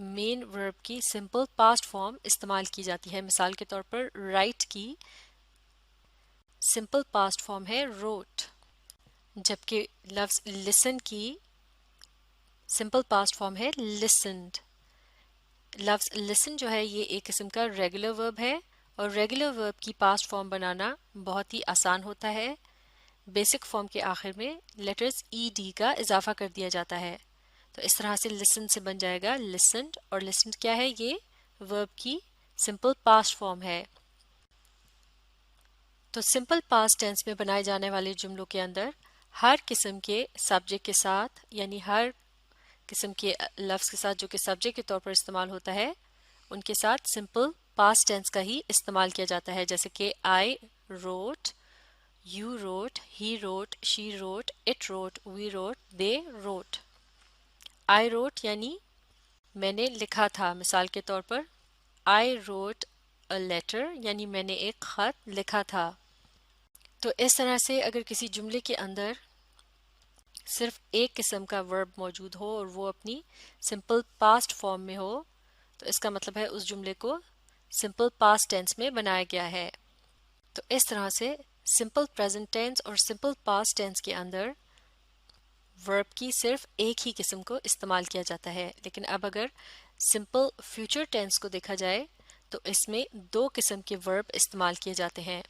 مین ورب کی simple past form استعمال کی جاتی ہے. مثال کے طور پر رائٹ کی سمپل پاسٹ فارم ہے روٹ، جبکہ لفظ لسن کی سمپل پاسٹ فارم ہے لسنڈ. لفظ لسن جو ہے یہ ایک قسم کا ریگولر ورب ہے، اور ریگولر ورب کی پاسٹ فارم بنانا بہت ہی آسان ہوتا ہے. بیسک فارم کے آخر میں لیٹرز ای ڈی کا اضافہ کر دیا جاتا ہے. تو اس طرح سے لسن سے بن جائے گا لسنڈ، اور لسنڈ کیا ہے؟ یہ ورب کی سمپل پاسٹ فارم ہے. تو سمپل پاسٹ ٹینس میں بنائے جانے والے جملوں کے اندر ہر قسم کے سبجیکٹ کے ساتھ، یعنی ہر قسم کے لفظ کے ساتھ جو کہ سبجیکٹ کے طور پر استعمال ہوتا ہے، ان کے ساتھ سمپل پاسٹ ٹینس کا ہی استعمال کیا جاتا ہے. جیسے کہ I root, you root, he root, she root, it root, we root, they root. I root یعنی میں نے لکھا تھا. مثال کے طور پر آئی روٹ اے لیٹر یعنی میں نے ایک خط لکھا تھا. تو اس طرح سے اگر کسی جملے کے اندر صرف ایک قسم کا ورب موجود ہو اور وہ اپنی سمپل پاسٹ فارم میں ہو، تو اس کا مطلب ہے اس جملے کو سمپل پاسٹ ٹینس میں بنایا گیا ہے. تو اس طرح سے سمپل پریزنٹ ٹینس اور سمپل پاسٹ ٹینس کے اندر ورب کی صرف ایک ہی قسم کو استعمال کیا جاتا ہے. لیکن اب اگر سمپل فیوچر ٹینس کو دیکھا جائے تو اس میں دو قسم کے ورب استعمال کیے جاتے ہیں.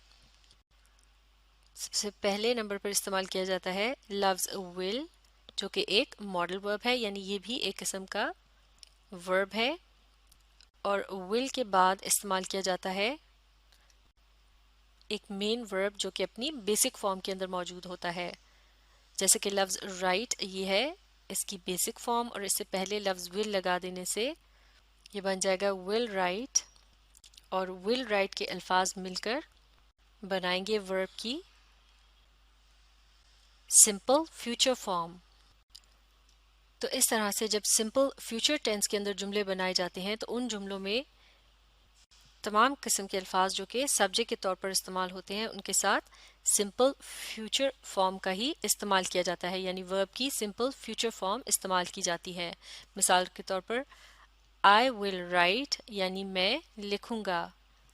سب سے پہلے نمبر پر استعمال کیا جاتا ہے لفظ ول، جو کہ ایک ماڈل ورب ہے، یعنی یہ بھی ایک قسم کا ورب ہے. اور ول کے بعد استعمال کیا جاتا ہے ایک مین ورب جو کہ اپنی بیسک فارم کے اندر موجود ہوتا ہے. جیسے کہ لفظ رائٹ یہ ہے اس کی بیسک فارم، اور اس سے پہلے لفظ ول لگا دینے سے یہ بن جائے گا ول رائٹ، اور ول رائٹ کے الفاظ مل کر بنائیں گے ورب کی سمپل فیوچر فارم. تو اس طرح سے جب سمپل فیوچر ٹینس کے اندر جملے بنائے جاتے ہیں تو ان جملوں میں تمام قسم کے الفاظ جو کہ سبجیکٹ کے طور پر استعمال ہوتے ہیں ان کے ساتھ سمپل فیوچر فارم کا ہی استعمال کیا جاتا ہے، یعنی ورب کی سمپل فیوچر فارم استعمال کی جاتی ہے. مثال کے طور پر I will write یعنی میں لکھوں گا.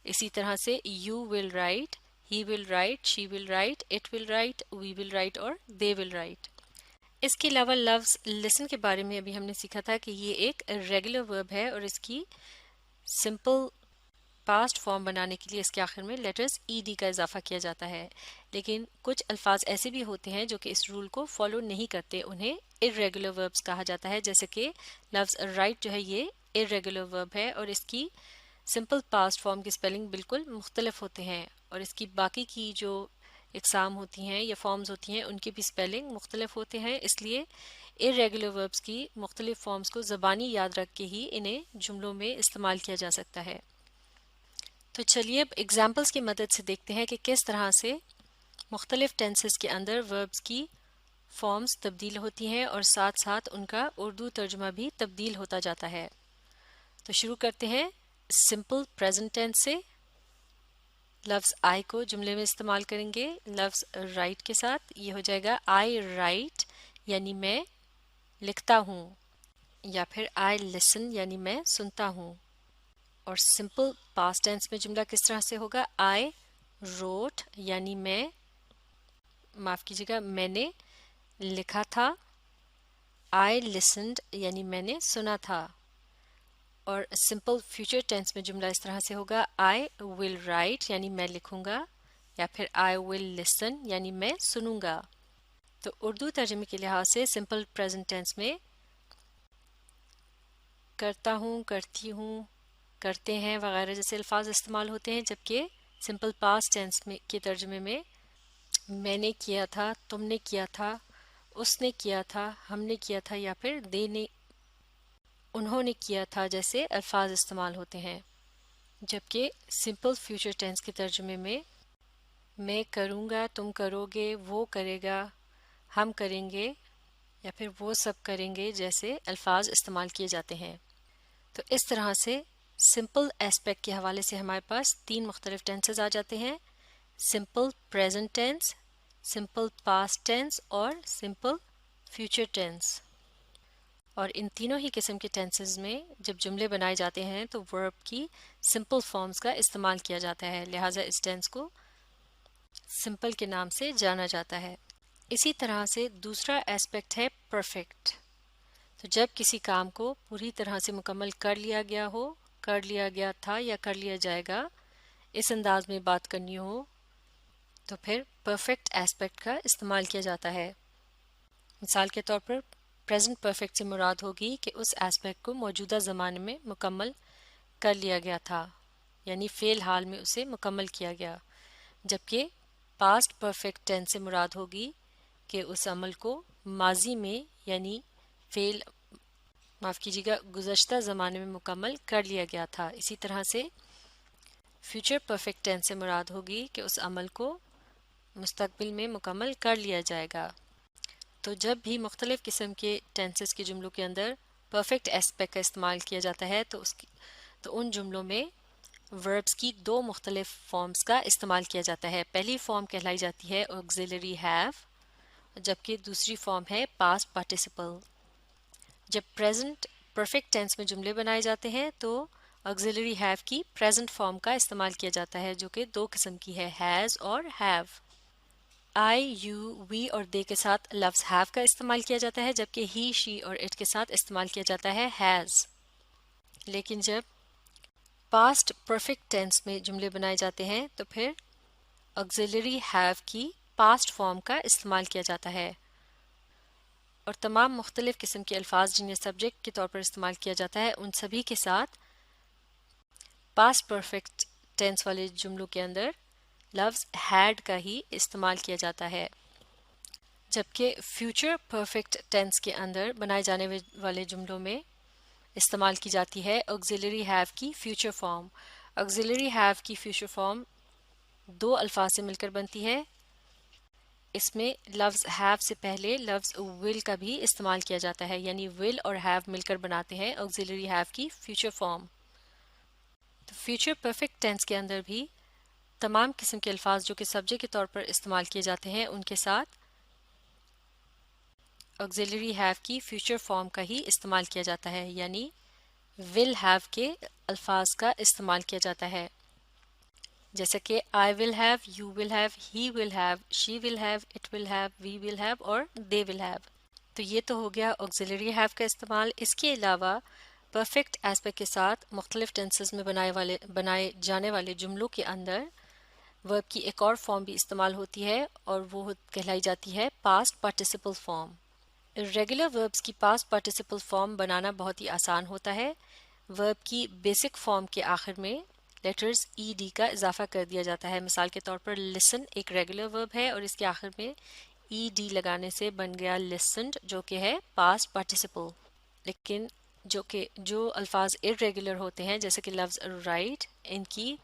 اسی طرح سے you will write، he will write، she will write، it will write، we will write اور they will write. اس کے علاوہ لفظ listen کے بارے میں ابھی ہم نے سیکھا تھا کہ یہ ایک ریگولر ورب ہے، اور اس کی سمپل پاسٹ فارم بنانے کے لیے اس کے آخر میں لیٹرز ای ڈی کا اضافہ کیا جاتا ہے. لیکن کچھ الفاظ ایسے بھی ہوتے ہیں جو کہ اس رول کو فالو نہیں کرتے، انہیں irregular verbs کہا جاتا ہے. جیسے کہ لفظ رائٹ جو ہے یہ irregular verb ہے، اور اس کی سمپل پاسٹ فارم کی سپیلنگ بالکل مختلف ہوتے ہیں، اور اس کی باقی کی جو اقسام ہوتی ہیں یا فارمز ہوتی ہیں ان کی بھی سپیلنگ مختلف ہوتے ہیں. اس لیے irregular verbs کی مختلف فارمز کو زبانی یاد رکھ کے ہی انہیں جملوں میں استعمال کیا جا سکتا ہے. تو چلیے اب ایگزامپلس کی مدد سے دیکھتے ہیں کہ کس طرح سے مختلف ٹینسز کے اندر وربز کی فارمز تبدیل ہوتی ہیں اور ساتھ ساتھ ان کا اردو ترجمہ بھی تبدیل ہوتا جاتا ہے. تو شروع کرتے ہیں سمپل پریزنٹ ٹینس سے. لفظ آئی کو جملے میں استعمال کریں گے لفظ رائٹ کے ساتھ. یہ ہو جائے گا آئی رائٹ یعنی میں لکھتا ہوں، یا پھر آئی لسن یعنی میں سنتا ہوں. اور سمپل پاسٹ ٹینس میں جملہ کس طرح سے ہوگا؟ آئی روٹ یعنی میں، معاف کیجیے گا، میں نے لکھا تھا. آئی لسنڈ یعنی میں نے سنا تھا. اور سمپل فیوچر ٹینس میں جملہ اس طرح سے ہوگا آئی ول رائٹ یعنی میں لکھوں گا، یا پھر آئی ول لسن یعنی میں سنوں گا. تو اردو ترجمے کے لحاظ سے سمپل پریزنٹ ٹینس میں کرتا ہوں، کرتی ہوں، کرتے ہیں وغیرہ جیسے الفاظ استعمال ہوتے ہیں، جبکہ سمپل پاسٹ ٹینس میں کے ترجمے میں میں نے کیا تھا، تم نے کیا تھا، اس نے کیا تھا، ہم نے کیا تھا، یا پھر دے نے، انہوں نے کیا تھا جیسے الفاظ استعمال ہوتے ہیں. جبکہ سمپل فیوچر ٹینس کے ترجمے میں میں کروں گا، تم کرو گے، وہ کرے گا، ہم کریں گے، یا پھر وہ سب کریں گے جیسے الفاظ استعمال کیے جاتے ہیں. تو اس طرح سے سمپل ایسپیکٹ کے حوالے سے ہمارے پاس تین مختلف ٹینسز آ جاتے ہیں: simple present tense, simple past tense اور سمپل فیوچر ٹینس. اور ان تینوں ہی قسم کے ٹینسز میں جب جملے بنائے جاتے ہیں تو ورب کی سمپل فارمز کا استعمال کیا جاتا ہے، لہٰذا اس ٹینس کو سمپل کے نام سے جانا جاتا ہے۔ اسی طرح سے دوسرا ایسپیکٹ ہے پرفیکٹ۔ تو جب کسی کام کو پوری طرح سے مکمل کر لیا گیا ہو، کر لیا گیا تھا یا کر لیا جائے گا، اس انداز میں بات کرنی ہو تو پھر پرفیکٹ ایسپیکٹ کا استعمال کیا جاتا ہے۔ مثال کے طور پر پریزنٹ پرفیکٹ سے مراد ہوگی کہ اس ایسپیکٹ کو موجودہ زمانے میں مکمل کر لیا گیا تھا، یعنی فعل حال میں اسے مکمل کیا گیا، جبکہ پاسٹ پرفیکٹ ٹینس سے مراد ہوگی کہ اس عمل کو ماضی میں یعنی فعل معاف کیجیے گا گزشتہ زمانے میں مکمل کر لیا گیا تھا۔ اسی طرح سے فیوچر پرفیکٹ ٹینس سے مراد ہوگی کہ اس عمل کو مستقبل میں مکمل کر لیا جائے گا۔ تو جب بھی مختلف قسم کے ٹینسز کے جملوں کے اندر پرفیکٹ ایسپیکٹ کا استعمال کیا جاتا ہے تو ان جملوں میں وربس کی دو مختلف فارمز کا استعمال کیا جاتا ہے۔ پہلی فارم کہلائی جاتی ہے آگزیلری ہیو، جبکہ دوسری فارم ہے پاسٹ پارٹیسپل۔ جب پریزنٹ پرفیکٹ ٹینس میں جملے بنائے جاتے ہیں تو آگزیلری ہیو کی پریزنٹ فارم کا استعمال کیا جاتا ہے، جو کہ دو قسم کی ہے، ہیز اور ہیو۔ آئی، یو، وی اور دے کے ساتھ لفظ ہیو کا استعمال کیا جاتا ہے، جبکہ ہی، شی اور اٹ کے ساتھ استعمال کیا جاتا ہے ہیز۔ لیکن جب پاسٹ پرفیکٹ ٹینس میں جملے بنائے جاتے ہیں تو پھر آگزیلری ہیو کی پاسٹ فارم کا استعمال کیا جاتا ہے، اور تمام مختلف قسم کے الفاظ جنہیں سبجیکٹ کے طور پر استعمال کیا جاتا ہے ان سبھی کے ساتھ پاسٹ پرفیکٹ ٹینس والے جملوں کے اندر لفظ ہیڈ کا ہی استعمال کیا جاتا ہے، جبکہ فیوچر پرفیکٹ ٹینس کے اندر بنائے جانے والے جملوں میں استعمال کی جاتی ہے آگزیلری ہیو کی فیوچر فارم۔ آگزیلری ہیو کی فیوچر فارم دو الفاظ سے مل کر بنتی ہے، اس میں لفظ ہیو سے پہلے لفظ ول کا بھی استعمال کیا جاتا ہے، یعنی ول اور ہیو مل کر بناتے ہیں آگزیلری ہیو کی فیوچر فارم۔ تو فیوچر پرفیکٹ ٹینس کے اندر بھی تمام قسم کے الفاظ جو کہ سبجیکٹ کے طور پر استعمال کیے جاتے ہیں ان کے ساتھ آگزیلری ہیو کی فیوچر فارم کا ہی استعمال کیا جاتا ہے، یعنی ول ہیو کے الفاظ کا استعمال کیا جاتا ہے، جیسا کہ I will have, you will have, he will have, she will have, it will have, we will have اور دے ول ہیو۔ تو یہ تو ہو گیا آگزیلری ہیو کا استعمال۔ اس کے علاوہ پرفیکٹ ایسپیکٹ کے ساتھ مختلف ٹینسز میں بنائے جانے والے جملوں کے اندر ورب کی ایک اور فارم بھی استعمال ہوتی ہے، اور وہ کہلائی جاتی ہے past participle form. Regular verbs کی پاسٹ پارٹیسپل فارم بنانا بہت ہی آسان ہوتا ہے۔ ورب کی بیسک فارم کے آخر میں لیٹرز ای ڈی کا اضافہ کر دیا جاتا ہے۔ مثال کے طور پر لسن ایک ریگولر ورب ہے اور اس کے آخر میں ای ڈی لگانے سے بن گیا لسنڈ، جو کہ ہے پاسٹ پارٹیسپل۔ لیکن جو الفاظ ارریگولر ہوتے ہیں جیسے کہ لفظ رائٹ، ان کی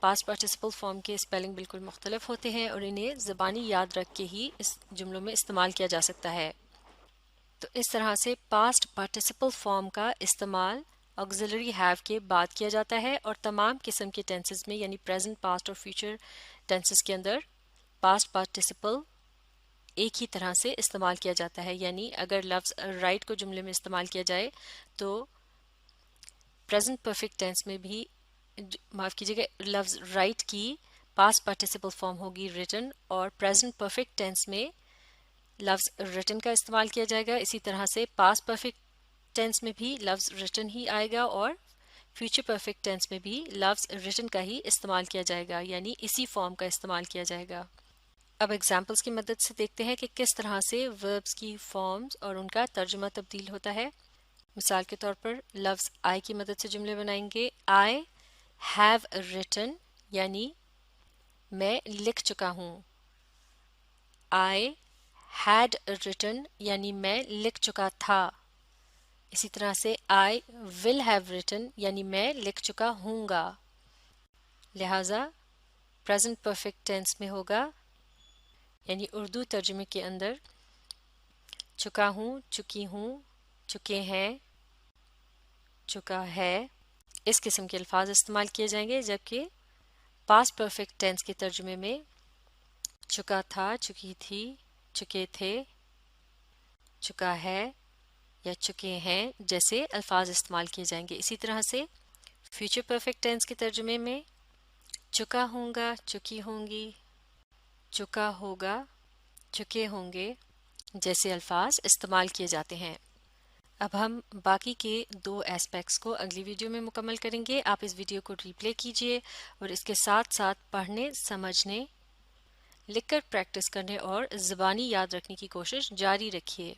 پاسٹ پارٹیسپل فارم کے اسپیلنگ بالکل مختلف ہوتے ہیں اور انہیں زبانی یاد رکھ کے ہی اس جملوں میں استعمال کیا جا سکتا ہے۔ تو اس طرح سے پاسٹ پارٹیسپل فارم کا استعمال آگزیلری ہیو کے بعد کیا جاتا ہے، اور تمام قسم کے ٹینسز میں یعنی پریزنٹ، پاسٹ اور فیوچر ٹینسز کے اندر پاسٹ پارٹیسپل ایک ہی طرح سے استعمال کیا جاتا ہے، یعنی اگر لفظ رائٹ کو جملے میں استعمال کیا جائے تو پریزنٹ پرفیکٹ ٹینس میں بھی معاف کیجیے گا لفظ رائٹ کی پاسٹ پارٹیسپل فارم ہوگی ریٹن، اور پریزنٹ پرفیکٹ ٹینس میں لفظ ریٹن کا استعمال کیا جائے گا۔ اسی طرح سے پاسٹ پرفیکٹ ٹینس میں بھی لفظ ریٹن ہی آئے گا، اور فیوچر پرفیکٹ ٹینس میں بھی لفظ ریٹن کا ہی استعمال کیا جائے گا، یعنی اسی فارم کا استعمال کیا جائے گا۔ اب ایگزامپلس کی مدد سے دیکھتے ہیں کہ کس طرح سے وربس کی فارمز اور ان کا ترجمہ تبدیل ہوتا ہے۔ مثال کے طور پر لفظ آئی کی مدد سے جملے بنائیں گے۔ آئی ہیو ریٹن یعنی میں لکھ چکا ہوں۔ آئی ہیڈ ریٹن یعنی میں لکھ چکا تھا۔ اسی طرح سے آئی ول ہیو ریٹن یعنی میں لکھ چکا ہوں گا۔ لہٰذا پریزنٹ پرفیکٹ ٹینس میں ہوگا، یعنی اردو ترجمے کے اندر چکا ہوں، چکی ہوں، چکے ہیں، چکا ہے، اس قسم کے الفاظ استعمال کیے جائیں گے، جبکہ پاسٹ پرفیکٹ ٹینس کے ترجمے میں چکا تھا، چکی تھی، چکے تھے، چکا ہے، یا چکے ہیں جیسے الفاظ استعمال کیے جائیں گے. اسی طرح سے فیوچر پرفیکٹ ٹینس کے ترجمے میں چکا ہوں گا، چکی ہوں گی، چکا ہوگا، چکے ہوں گے جیسے الفاظ استعمال کیے جاتے ہیں. اب ہم باقی کے 2 ایسپیکٹس کو اگلی ویڈیو میں مکمل کریں گے. آپ اس ویڈیو کو ری پلے کیجئے اور اس کے ساتھ ساتھ پڑھنے، سمجھنے، لکھ کر پریکٹس کرنے اور زبانی یاد رکھنے کی کوشش جاری رکھیے.